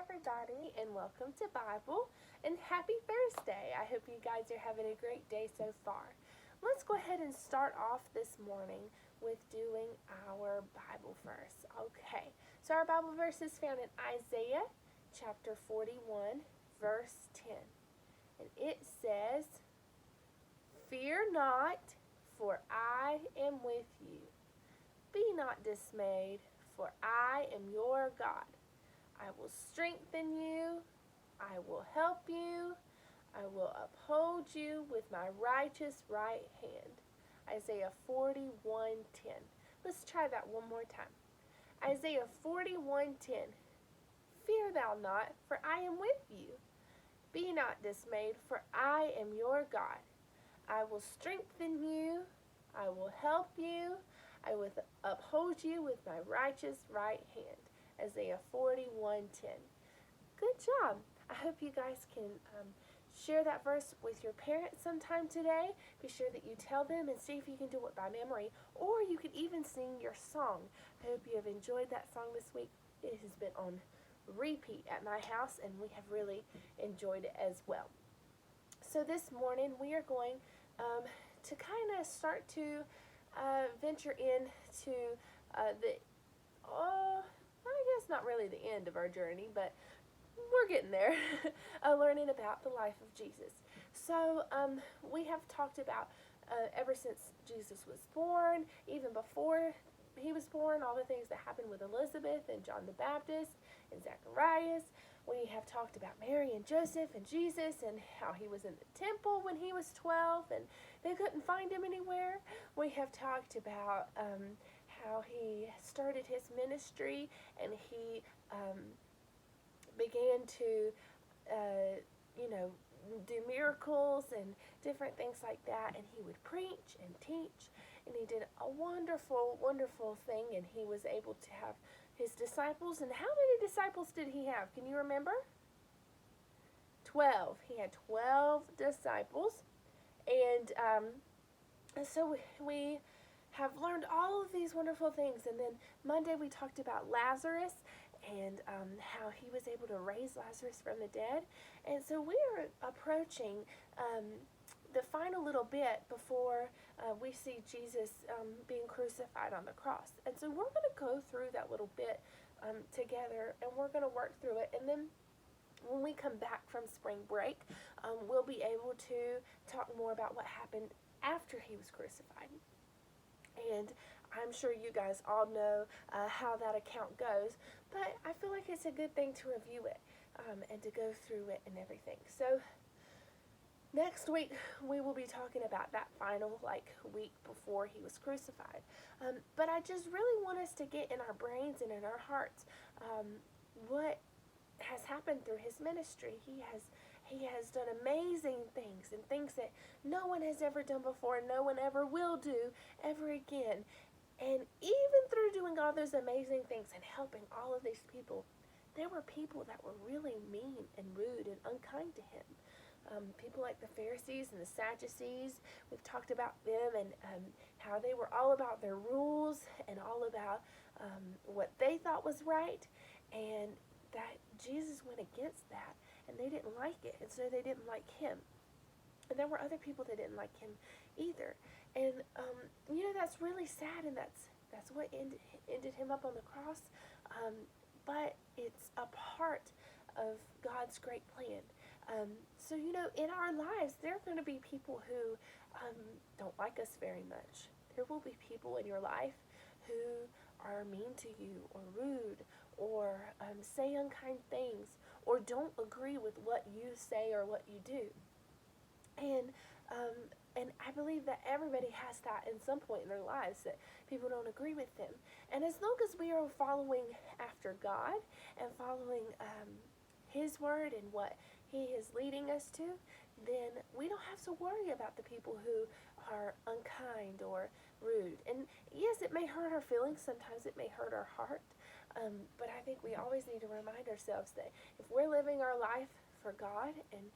everybody, and welcome to Bible, and happy Thursday. I hope you guys are having a great day so far. Let's go ahead and start off this morning with doing our Bible verse. Okay, so our Bible verse is found in Isaiah chapter 41, verse 10. And it says, "Fear not, for I am with you. Be not dismayed, for I am your God. I will strengthen you. I will help you. I will uphold you with my righteous right hand." Isaiah 41:10. Let's try that one more time. Isaiah 41:10. "Fear thou not, for I am with you. Be not dismayed, for I am your God. I will strengthen you. I will help you. I will uphold you with my righteous right hand." Isaiah 41:10. Good job. I hope you guys can share that verse with your parents sometime today. Be sure that you tell them and see if you can do it by memory, or you could even sing your song. I hope you have enjoyed that song this week. It has been on repeat at my house, and we have really enjoyed it as well. So this morning we are going to kind of start to venture into I guess not really the end of our journey, but we're getting there, learning about the life of Jesus. So we have talked about ever since Jesus was born, even before he was born, all the things that happened with Elizabeth and John the Baptist and Zacharias. We have talked about Mary and Joseph and Jesus and how he was in the temple when he was 12 and they couldn't find him anywhere. We have talked about how he started his ministry and he began to, do miracles and different things like that. And he would preach and teach. And he did a wonderful, wonderful thing. And he was able to have his disciples. And how many disciples did he have? Can you remember? 12. He had 12 disciples. And so we have learned all of these wonderful things. And then Monday we talked about Lazarus and how he was able to raise Lazarus from the dead. And so we are approaching the final little bit before we see Jesus being crucified on the cross. And so we're going to go through that little bit together, and we're going to work through it. And then when we come back from spring break, we'll be able to talk more about what happened after he was crucified. And I'm sure you guys all know how that account goes, but I feel like it's a good thing to review it and to go through it and everything. So next week we will be talking about that final week before he was crucified. But I just really want us to get in our brains and in our hearts what has happened through his ministry. He has done amazing things and things that no one has ever done before and no one ever will do ever again. And even through doing all those amazing things and helping all of these people, there were people that were really mean and rude and unkind to him. People like the Pharisees and the Sadducees. We've talked about them and how they were all about their rules and all about what they thought was right, and that Jesus went against that, and they didn't like it, and so they didn't like him. And there were other people that didn't like him either. And that's really sad, and that's what ended him up on the cross. But it's a part of God's great plan. So in our lives, there are going to be people who don't like us very much. There will be people in your life who are mean to you or rude or say unkind things or don't agree with what you say or what you do. And I believe that everybody has that in some point in their lives, that people don't agree with them. And as long as we are following after God and following his word and what he is leading us to, then we don't have to worry about the people who are unkind or rude. And yes, it may hurt our feelings. Sometimes it may hurt our heart. But I think we always need to remind ourselves that if we're living our life for God and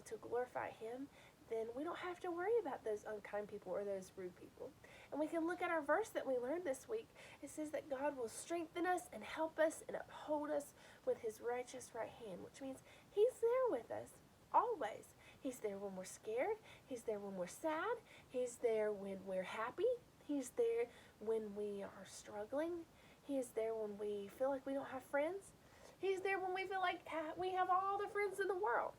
to glorify him, then we don't have to worry about those unkind people or those rude people. And we can look at our verse that we learned this week. It says that God will strengthen us and help us and uphold us with his righteous right hand, which means he's there with us always. He's there when we're scared. He's there when we're sad. He's there when we're happy. He's there when we are struggling. He's there when we feel like we don't have friends. He's there when we feel like we have all the friends in the world.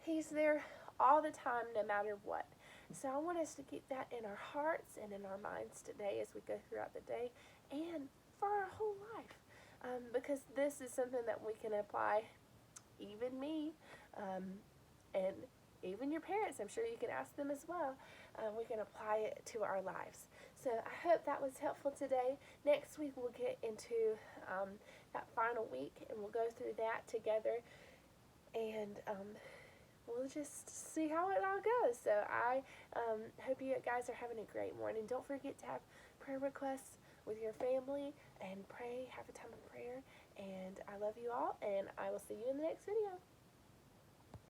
He's there all the time, no matter what. So I want us to keep that in our hearts and in our minds today as we go throughout the day and for our whole life. Because this is something that we can apply, even me, and even your parents. I'm sure you can ask them as well. We can apply it to our lives. So I hope that was helpful today. Next week we'll get into that final week and we'll go through that together. And we'll just see how it all goes. So I hope you guys are having a great morning. Don't forget to have prayer requests with your family and pray. Have a time of prayer. And I love you all, and I will see you in the next video.